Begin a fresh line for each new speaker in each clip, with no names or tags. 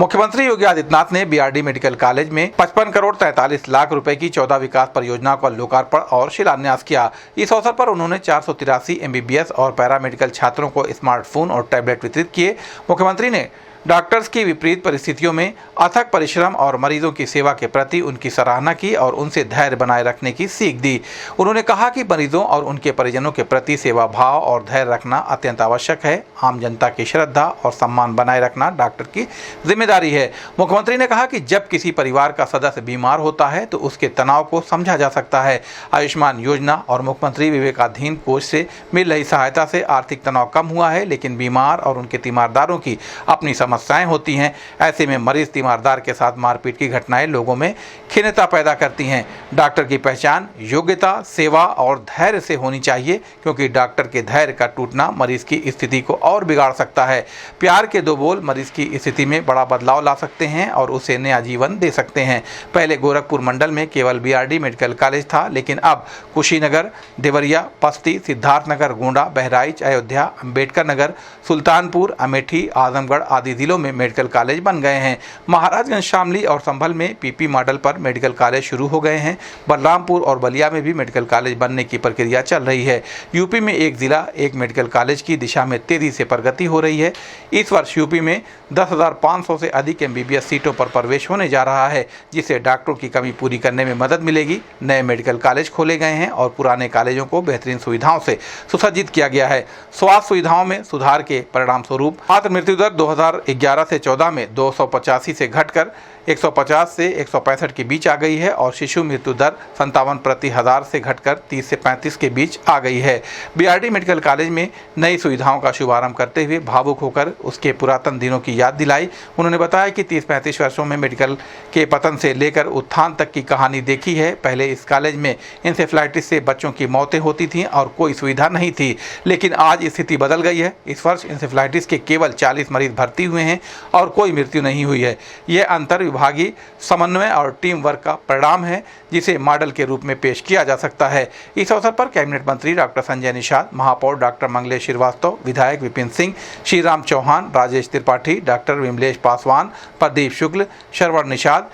मुख्यमंत्री योगी आदित्यनाथ ने BRD medical college में 55 करोड़ 43 लाख रुपए की 14 विकास परियोजनाओं का लोकार्पण और शिलान्यास किया। इस अवसर पर उन्होंने 483 एमबीबीएस और पैरामेडिकल छात्रों को स्मार्टफोन और टैबलेट वितरित किए। मुख्यमंत्री ने डॉक्टर्स की विपरीत परिस्थितियों में अथक परिश्रम और मरीजों की सेवा के प्रति उनकी सराहना की और उनसे धैर्य बनाए रखने की सीख दी। उन्होंने कहा कि मरीजों और उनके परिजनों के प्रति सेवा भाव और धैर्य रखना अत्यंत आवश्यक है। आम जनता की श्रद्धा और सम्मान बनाए रखना डॉक्टर की जिम्मेदारी है। मुख्यमंत्री ने कहा कि जब किसी परिवार का सदस्य बीमार होता है तो उसके तनाव को समझा जा सकता है। आयुष्मान योजना और मुख्यमंत्री विवेकाधीन कोष से मिल रही सहायता से आर्थिक तनाव कम हुआ है, लेकिन बीमार और उनके तीमारदारों की अपनी समस्याएं होती हैं। ऐसे में मरीज तीमारदार के साथ मारपीट की घटनाएं लोगों में खिन्नता पैदा करती हैं। डॉक्टर की पहचान योग्यता, सेवा और धैर्य से होनी चाहिए, क्योंकि डॉक्टर के धैर्य का टूटना मरीज की स्थिति को और बिगाड़ सकता है। प्यार के दो बोल मरीज की स्थिति में बड़ा बदलाव ला सकते हैं और उसे नया जीवन दे सकते हैं। पहले गोरखपुर मंडल में केवल बीआरडी मेडिकल कॉलेज था, लेकिन अब कुशीनगर, देवरिया, पस्ती, सिद्धार्थनगर, गोंडा, बहराइच, अयोध्या, अंबेडकर नगर, सुल्तानपुर, अमेठी, आजमगढ़ आदि जिलों में मेडिकल कॉलेज बन गए हैं। महाराजगंज, शामली और संभल में पीपी मॉडल पर मेडिकल कॉलेज शुरू हो गए हैं। बलरामपुर और बलिया में भी मेडिकल कॉलेज बनने की प्रक्रिया चल रही है। यूपी में एक जिला एक मेडिकल कॉलेज की दिशा में तेजी से प्रगति हो रही है। इस वर्ष यूपी में 10,500 से अधिक एमबीबीएस सीटों पर प्रवेश होने जा रहा है, जिससे डॉक्टरों की कमी पूरी करने में मदद मिलेगी। नए मेडिकल कॉलेज खोले गए हैं और पुराने कॉलेजों को बेहतरीन सुविधाओं से सुसज्जित किया गया है। स्वास्थ्य सुविधाओं में सुधार के परिणाम स्वरूप मातृ मृत्यु दर 2011 से 14 में 285 से घटकर 150 से 165 के बीच आ गई है और शिशु मृत्यु दर 57 प्रति हजार से घटकर 30 से 35 के बीच आ गई है। बीआरडी मेडिकल कॉलेज में नई सुविधाओं का शुभारंभ करते हुए भावुक होकर उसके पुरातन दिनों की याद दिलाई। उन्होंने बताया कि 30-35 वर्षों में मेडिकल के पतन से लेकर उत्थान तक की कहानी देखी है। पहले इस कॉलेज में इंसेफ्लाइटिस से बच्चों की मौतें होती थीं और कोई सुविधा नहीं थी, लेकिन आज स्थिति बदल गई है। इस वर्ष इंसेफ्लाइटिस के केवल 40 मरीज भर्ती हुए हैं और कोई मृत्यु नहीं हुई है। यह अंतर विभागीय समन्वय और टीम वर्क का परिणाम है, जिसे मॉडल के रूप में पेश किया जा सकता है। इस अवसर पर कैबिनेट मंत्री डॉक्टर संजय निषाद, महापौर डॉक्टर मंगलेश श्रीवास्तव, विधायक विपिन सिंह, श्रीराम चौहान, राजेश त्रिपाठी, डॉक्टर विमलेश पासवान, प्रदीप शुक्ल, श्रवण निषाद,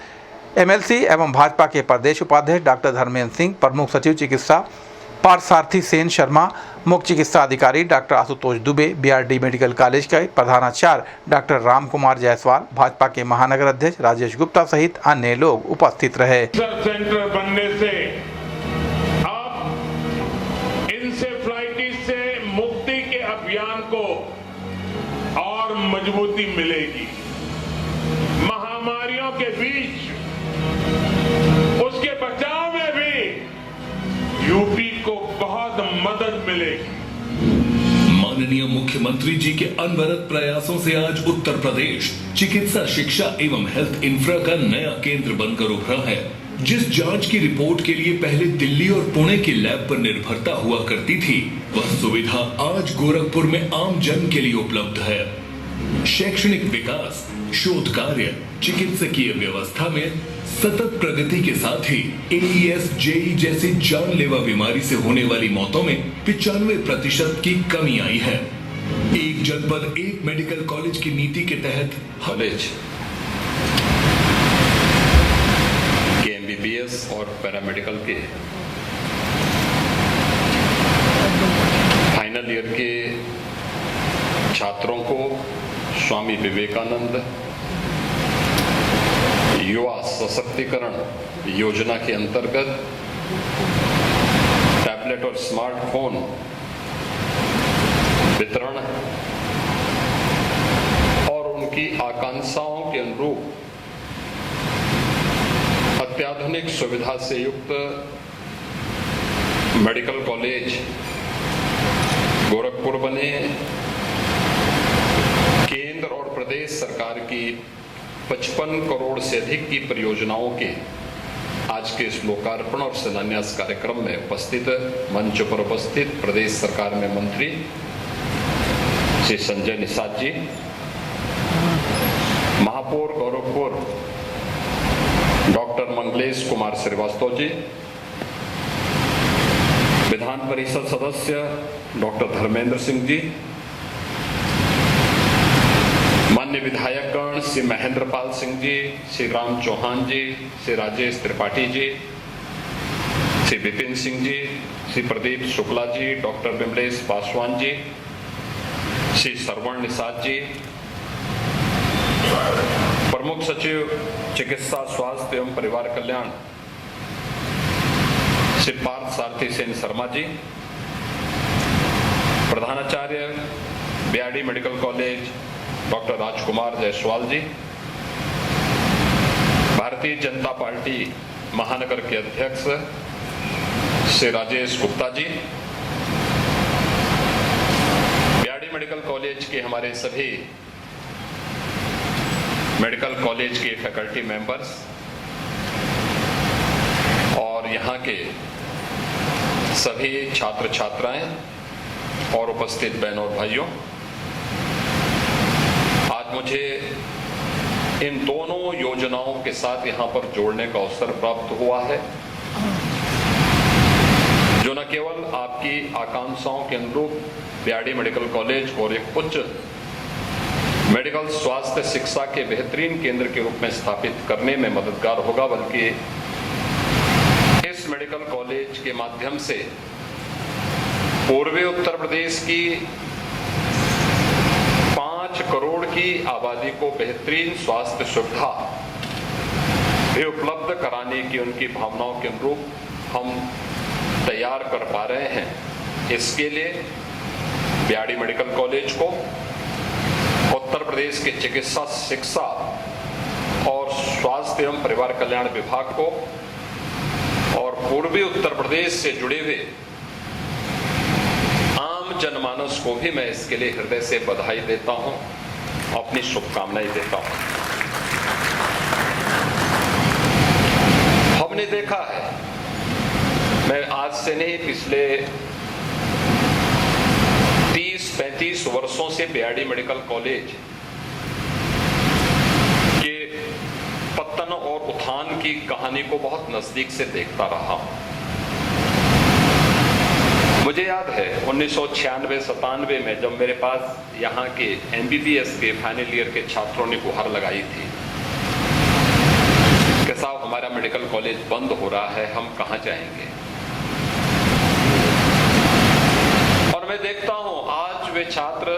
एमएलसी एवं भाजपा के प्रदेश उपाध्यक्ष डॉक्टर धर्मेंद्र सिंह, प्रमुख सचिव चिकित्सा पार्थसारथी सेन शर्मा, मुख्य चिकित्सा अधिकारी doctor Ashutosh Dubey, BRD medical college के प्रधानाचार्य डॉक्टर राम कुमार जायसवाल, भाजपा के महानगर अध्यक्ष राजेश गुप्ता सहित अन्य लोग उपस्थित रहे।
सेंटर बनने से अब इंसेफ्लाइटिस से मुक्ति के अभियान को और मजबूती मिलेगी। महामारियों के बीच उसके बचाव में भी यूपी को बहुत मदद मिलेगी।
माननीय मुख्यमंत्री जी के अनवरत प्रयासों से आज उत्तर प्रदेश चिकित्सा शिक्षा एवं हेल्थ इंफ्रा का नया केंद्र बनकर उभरा है। जिस जांच की रिपोर्ट के लिए पहले दिल्ली और पुणे की लैब पर निर्भरता हुआ करती थी, वह सुविधा आज गोरखपुर में आम जन के लिए उपलब्ध है। शैक्षणिक विकास, शोध कार्य, चिकित्सकीय व्यवस्था में सतत प्रगति के साथ ही एईएस, जेई जैसी जानलेवा बीमारी से होने वाली मौतों में 95% की कमी आई है। एक जनपद एक मेडिकल कॉलेज की नीति के तहत
कॉलेज के एमबीबीएस और पैरामेडिकल के फाइनल ईयर के छात्रों को स्वामी विवेकानंद युवा सशक्तिकरण योजना के अंतर्गत टैबलेट और स्मार्टफोन वितरण और उनकी आकांक्षाओं के अनुरूप अत्याधुनिक सुविधा से युक्त मेडिकल कॉलेज गोरखपुर बने। केंद्र और प्रदेश सरकार की 55 करोड़ से अधिक की परियोजनाओं के आज के इस लोकार्पण और शिलान्यास कार्यक्रम में उपस्थित मंच पर उपस्थित प्रदेश सरकार में मंत्री श्री संजय निषाद जी, महापौर गोरखपुर डॉक्टर मंगलेश कुमार श्रीवास्तव जी, विधान परिषद सदस्य डॉक्टर धर्मेंद्र सिंह जी, माननीय विधायकगण, श्री महेंद्रपाल सिंह जी, श्री राम चौहान जी, श्री राजेश त्रिपाठी जी, श्री विपिन सिंह जी, श्री प्रदीप शुक्ला जी, डॉक्टर विमलेश पासवान जी, श्री श्रवण निषाद जी, प्रमुख सचिव चिकित्सा स्वास्थ्य एवं परिवार कल्याण श्री पार्थ सारथी सेन शर्मा जी, प्रधानाचार्य बीआरडी मेडिकल कॉलेज डॉक्टर राजकुमार जायसवाल जी, भारतीय जनता पार्टी महानगर के अध्यक्ष Shri Rajesh Gupta ji, BRD medical college के हमारे सभी मेडिकल कॉलेज के फैकल्टी मेंबर्स और यहाँ के सभी छात्र छात्राएं और उपस्थित बहनों और भाइयों, आज मुझे इन दोनों योजनाओं के साथ यहाँ पर जोड़ने का अवसर प्राप्त हुआ है, जो न केवल आपकी आकांक्षाओं के अनुरूप बीआरडी मेडिकल कॉलेज और एक उच्च मेडिकल स्वास्थ्य शिक्षा के बेहतरीन केंद्र के रूप में स्थापित करने में मददगार होगा, बल्कि इस मेडिकल कॉलेज के माध्यम से पूर्वी उत्तर प्रदेश की 5 करोड़ की आबादी को बेहतरीन स्वास्थ्य सुविधा भी उपलब्ध कराने की उनकी भावनाओं के अनुरूप हम तैयार कर पा रहे हैं। इसके लिए बीआरडी मेडिकल कॉलेज को उत्तर प्रदेश के चिकित्सा शिक्षा और स्वास्थ्य एवं परिवार कल्याण विभाग को और पूर्वी उत्तर प्रदेश से जुड़े हुए आम जनमानस को भी मैं इसके लिए हृदय से बधाई देता हूं, अपनी शुभकामनाएं देता हूं। हमने देखा है, मैं आज से नहीं पिछले 30-35 वर्षों से बीआरडी मेडिकल कॉलेज के पतन और उत्थान की कहानी को बहुत नजदीक से देखता रहा हूं। मुझे याद है 1996-97 में जब मेरे पास यहाँ के एमबीबीएस के फाइनल ईयर के छात्रों ने गुहार लगाई थी कि साहब हमारा मेडिकल कॉलेज बंद हो रहा है, हम कहाँ जाएंगे। और मैं देखता हूं आज वे छात्र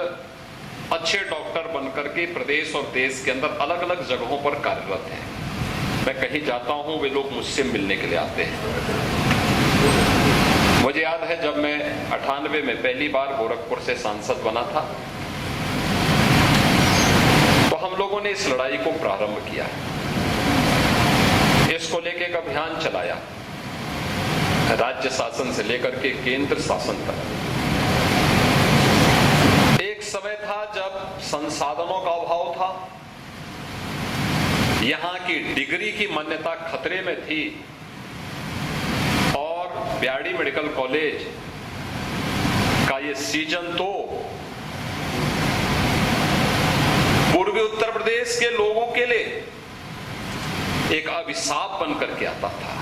अच्छे डॉक्टर बनकर के प्रदेश और देश के अंदर अलग अलग जगहों पर कार्यरत हैं। मैं कहीं जाता हूं, वे लोग मुझसे मिलने के लिए आते हैं। मुझे याद है जब मैं 98 में पहली बार गोरखपुर से सांसद बना था, तो हम लोगों ने इस लड़ाई को प्रारंभ किया, इसको लेके एक अभियान चलाया, राज्य शासन से लेकर के केंद्र शासन तक। एक समय था जब संसाधनों का अभाव था, यहां की डिग्री की मान्यता खतरे में थी और बीआरडी मेडिकल कॉलेज का ये सीजन तो पूर्वी उत्तर प्रदेश के लोगों के लिए एक अभिशाप बन करके आता था।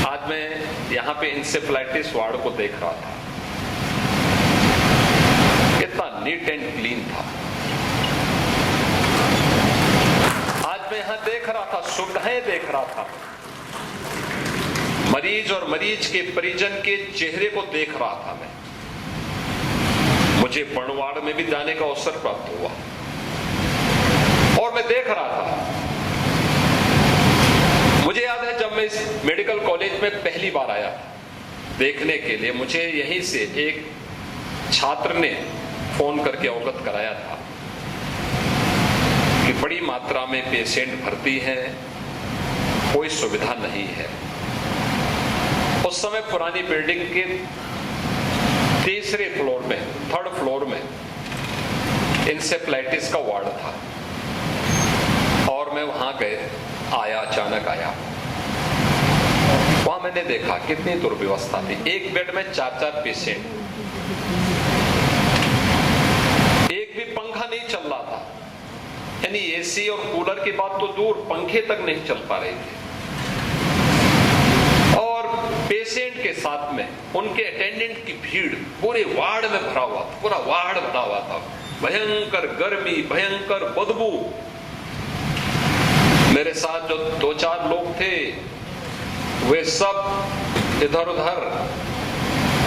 आज मैं यहां पे इंसेफ्लाइटिस वार्ड को देख रहा था, कितना नीट एंड क्लीन था। आज मैं यहां देख रहा था, सुविधाएं देख रहा था, मरीज और मरीज के परिजन के चेहरे को देख रहा था। मैं मुझे बणवाड़ में भी जाने का अवसर प्राप्त हुआ और मैं देख रहा था। मुझे याद है जब मैं इस मेडिकल कॉलेज में पहली बार आया देखने के लिए, मुझे यहीं से एक छात्र ने फोन करके अवगत कराया था कि बड़ी मात्रा में पेशेंट भर्ती हैं, कोई सुविधा नहीं है। उस समय पुरानी बिल्डिंग के तीसरे फ्लोर में, थर्ड फ्लोर में इंसेफ्लाइटिस का वार्ड था और मैं वहां आया, अचानक आया। वहां मैंने देखा कितनी दुर्व्यवस्था थी। एक बेड में 4-4 पेशेंट, एक भी पंखा नहीं चल रहा था, यानी एसी और कूलर की बात तो दूर, पंखे तक नहीं चल पा रहे थे। और पेशेंट के साथ में उनके अटेंडेंट की भीड़ पूरे वार्ड में भरा हुआ था, पूरा वार्ड भरा हुआ था। भयंकर गर्मी, भयंकर बदबू, वे सब इधर उधर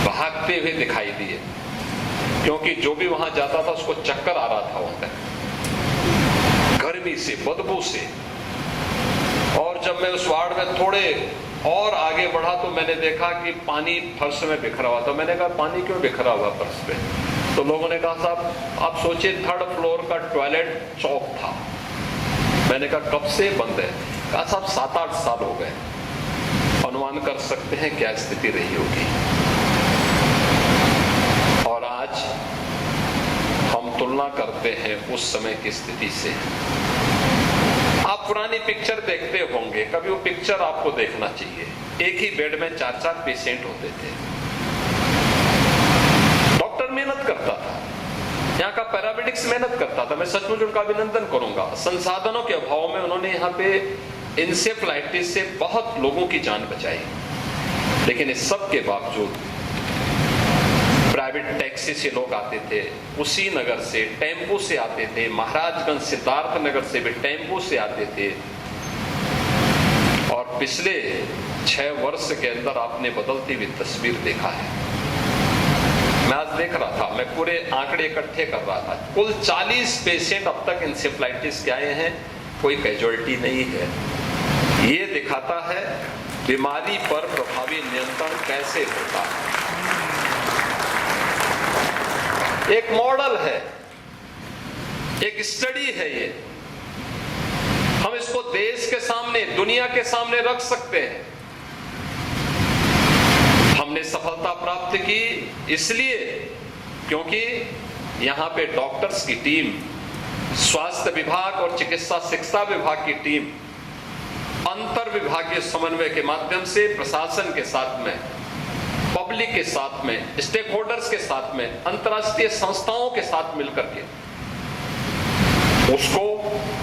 भागते हुए दिखाई दिए, क्योंकि जो भी वहां जाता था उसको चक्कर आ रहा था वहां गर्मी से, बदबू से। और जब मैं उस वार्ड में थोड़े और आगे बढ़ा तो मैंने देखा कि पानी फर्श में बिखरा हुआ था। मैंने कहा पानी क्यों बिखरा हुआ फर्श पे? तो लोगों ने कहा साहब आप सोचिए 3rd फ्लोर का टॉयलेट चौक था। मैंने कहा कब से बंद है? कहा साहब 7-8 साल हो गए। अनुमान कर सकते हैं क्या स्थिति रही होगी। और आज हम तुलना करते हैं उस समय की स्थिति से। आप पुरानी पिक्चर देखते होंगे, कभी वो पिक्चर आपको देखना चाहिए। एक ही बेड में 4-4 पेशेंट होते थे। डॉक्टर मेहनत करता था, यहाँ का पैरामेडिक्स मेहनत करता था। मैं सचमुच उनका अभिनंदन करूंगा। संसाधनों के अभाव में उन्होंने यहाँ पे इंसेफ्लाइटिस से बहुत लोगों की जान बचाई। लेकिन इस सब के बावजूद प्राइवेट टैक्सी से लोग आते थे, उसी नगर से टेम्पो से आते थे, महाराजगंज सिद्धार्थ नगर से भी टेम्पो से आते थे। और पिछले 6 वर्ष के अंदर आपने बदलती हुई तस्वीर देखा है। मैं आज देख रहा था, मैं पूरे आंकड़े इकट्ठे कर रहा था। कुल 40 पेशेंट अब तक इंसेफ्लाइटिस के आए हैं, कोई कैजुअलिटी नहीं है। ये दिखाता है बीमारी पर प्रभावी नियंत्रण कैसे होता है। एक मॉडल है, एक स्टडी है ये। हम इसको देश के सामने, दुनिया के सामने रख सकते हैं। हमने सफलता प्राप्त की इसलिए क्योंकि यहां पे डॉक्टर्स की टीम, स्वास्थ्य विभाग और चिकित्सा शिक्षा विभाग की टीम अंतर विभागीय समन्वय के माध्यम से प्रशासन के साथ में, पब्लिक के साथ में, स्टेक होल्डर्स के साथ में, अंतर्राष्ट्रीय संस्थाओं के साथ मिलकर के उसको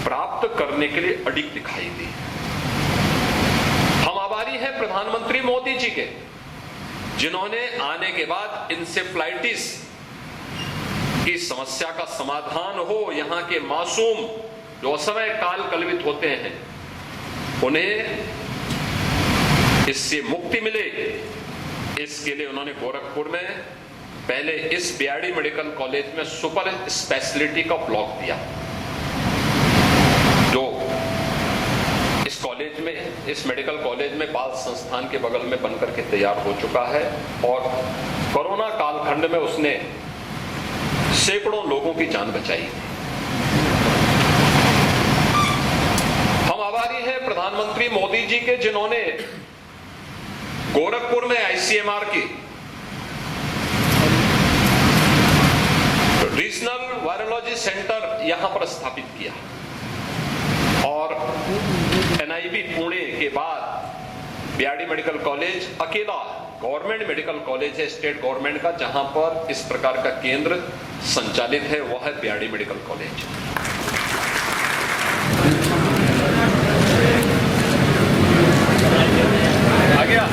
प्राप्त करने के लिए अडिग दिखाई दी। हम आभारी हैं प्रधानमंत्री मोदी जी के, जिन्होंने आने के बाद इंसेफ्लाइटिस की समस्या का समाधान हो। यहाँ के मासूम जो असमय काल कलवित होते हैं उन्हें इससे मुक्ति मिले, इसके लिए उन्होंने गोरखपुर में पहले इस बीआरडी मेडिकल कॉलेज में सुपर स्पेशलिटी का ब्लॉक दिया, जो इस कॉलेज में, इस मेडिकल कॉलेज में बाल संस्थान के बगल में बनकर के तैयार हो चुका है। और कोरोना कालखंड में उसने सैकड़ों लोगों की जान बचाई। हम आभारी हैं प्रधानमंत्री मोदी जी के, जिन्होंने गोरखपुर में आईसीएमआर की रीजनल वायरोलॉजी सेंटर यहां पर स्थापित किया। और एनआईबी पुणे के बाद बीआरडी मेडिकल कॉलेज अकेला गवर्नमेंट मेडिकल कॉलेज है, स्टेट गवर्नमेंट का, जहां पर इस प्रकार का केंद्र संचालित है, वह है बीआरडी मेडिकल कॉलेज। आ गया।